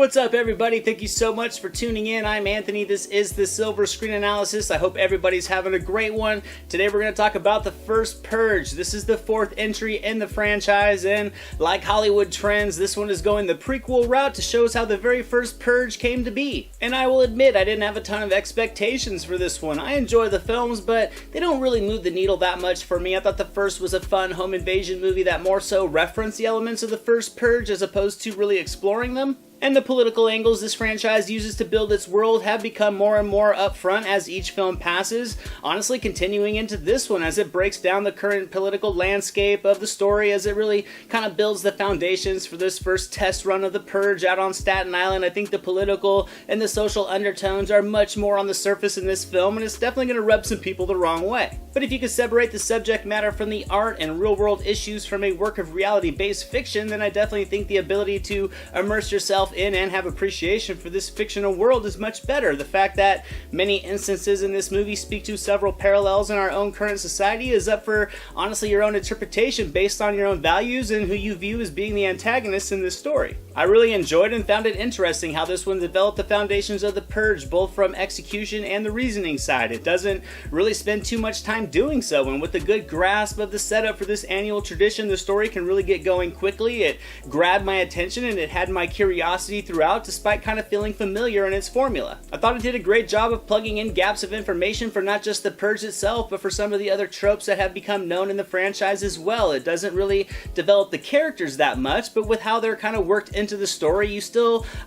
What's up, everybody? Thank you so much for tuning in. I'm Anthony. This is the Silver Screen Analysis. I hope everybody's having a great one. Today we're going to talk about the First Purge. This is the fourth entry in the franchise, and like Hollywood trends, this one is going the prequel route to show us how the very first Purge came to be. And I will admit, I didn't have a ton of expectations for this one. I enjoy the films, but they don't really move the needle that much for me. I thought the first was a fun home invasion movie that more so referenced the elements of the First Purge as opposed to really exploring them. And the political angles this franchise uses to build its world have become more and more upfront as each film passes, honestly continuing into this one as it breaks down the current political landscape of the story as it really kind of builds the foundations for this first test run of the Purge out on Staten Island. I think the political and the social undertones are much more on the surface in this film, and it's definitely going to rub some people the wrong way. But if you could separate the subject matter from the art and real-world issues from a work of reality-based fiction, then I definitely think the ability to immerse yourself in and have appreciation for this fictional world is much better. The fact that many instances in this movie speak to several parallels in our own current society is up for, honestly, your own interpretation based on your own values and who you view as being the antagonists in this story. I really enjoyed and found it interesting how this one developed the foundations of the Purge, both from execution and the reasoning side. It doesn't really spend too much time doing so, and with a good grasp of the setup for this annual tradition, the story can really get going quickly. It grabbed my attention and it had my curiosity throughout, despite kind of feeling familiar in its formula. I thought it did a great job of plugging in gaps of information for not just the Purge itself, but for some of the other tropes that have become known in the franchise as well. It doesn't really develop the characters that much, but with how they're kind of worked into the story,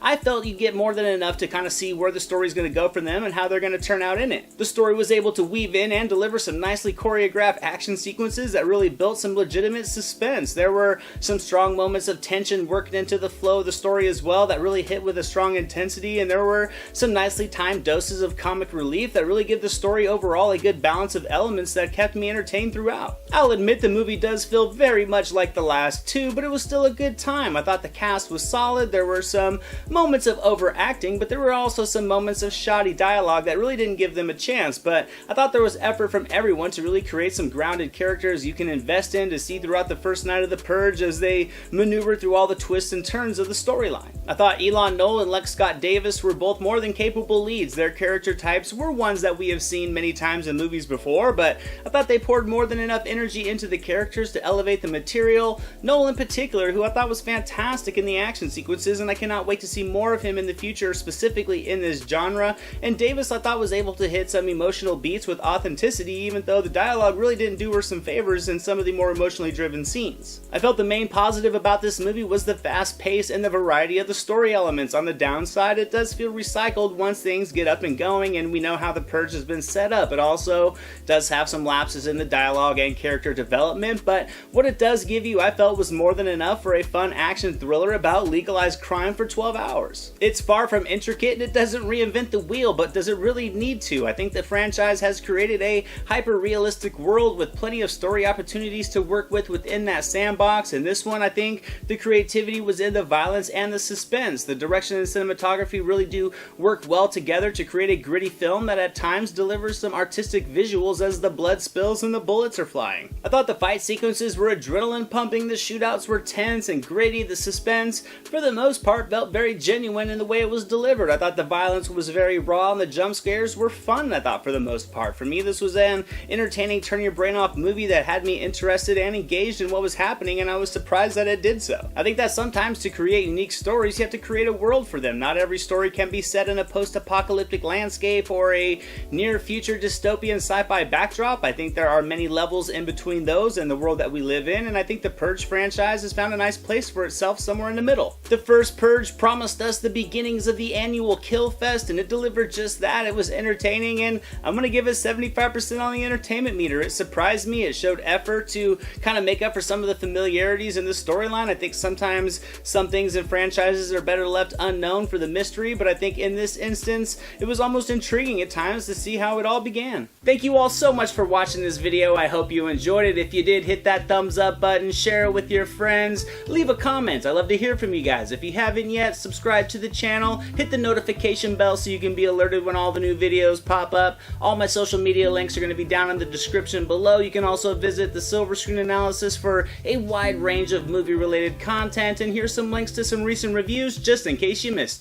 I felt you get more than enough to kind of see where the story's going to go for them and how they're going to turn out in it. The story was able to weave in and deliver some nicely choreographed action sequences that really built some legitimate suspense. There were some strong moments of tension worked into the flow of the story as well that really hit with a strong intensity, and there were some nicely timed doses of comic relief that really give the story overall a good balance of elements that kept me entertained throughout. I'll admit the movie does feel very much like the last two, but it was still a good time. I thought the cast was solid. There were some moments of overacting, but there were also some moments of shoddy dialogue that really didn't give them a chance, but I thought there was effort from everyone to really create some grounded characters you can invest in to see throughout the first night of the Purge as they maneuver through all the twists and turns of the storyline. I thought Elon Knoll and Lex Scott Davis were both more than capable leads. Their character types were ones that we have seen many times in movies before, but I thought they poured more than enough energy into the characters to elevate the material. Knoll in particular, who I thought was fantastic in the action sequences, and I cannot wait to see more of him in the future, specifically in this genre. And Davis, I thought, was able to hit some emotional beats with authenticity, even though the dialogue really didn't do her some favors in some of the more emotionally driven scenes. I felt the main positive about this movie was the fast pace and the variety of the story elements. On the downside, it does feel recycled once things get up and going and we know how the Purge has been set up. It also does have some lapses in the dialogue and character development, but what it does give you, I felt, was more than enough for a fun action thriller about legalized crime for 12 hours. It's far from intricate and it doesn't reinvent the wheel, but does it really need to? I think the franchise has created a hyper-realistic world with plenty of story opportunities to work with within that sandbox, and this one, I think the creativity was in the violence and the suspense. The direction and cinematography really do work well together to create a gritty film that at times delivers some artistic visuals as the blood spills and the bullets are flying. I thought the fight sequences were adrenaline pumping, the shootouts were tense and gritty, the suspense for the most part felt very genuine in the way it was delivered. I thought the violence was very raw and the jump scares were fun, I thought, for the most part. For me, this was an entertaining, turn your brain off movie that had me interested and engaged in what was happening, and I was surprised that it did so. I think that sometimes to create unique stories, you have to create a world for them. Not every story can be set in a post-apocalyptic landscape or a near-future dystopian sci-fi backdrop. I think there are many levels in between those and the world that we live in, and I think the Purge franchise has found a nice place for itself somewhere in the middle. The first Purge promised us the beginnings of the annual kill fest, and it delivered just that. It was entertaining, and I'm going to give it 75% on the entertainment meter. It surprised me. It showed effort to kind of make up for some of the familiarities in the storyline. I think sometimes some things in franchises are better left unknown for the mystery, but I think in this instance, it was almost intriguing at times to see how it all began. Thank you all so much for watching this video. I hope you enjoyed it. If you did, hit that thumbs up button, share it with your friends, leave a comment. I love to hear from you guys. If you haven't yet, subscribe to the channel, hit the notification bell so you can be alerted when all the new videos pop up. All my social media links are going to be down in the description below. You can also visit the Silver Screen Analysis for a wide range of movie related content, and here's some links to some recent reviews just in case you missed them.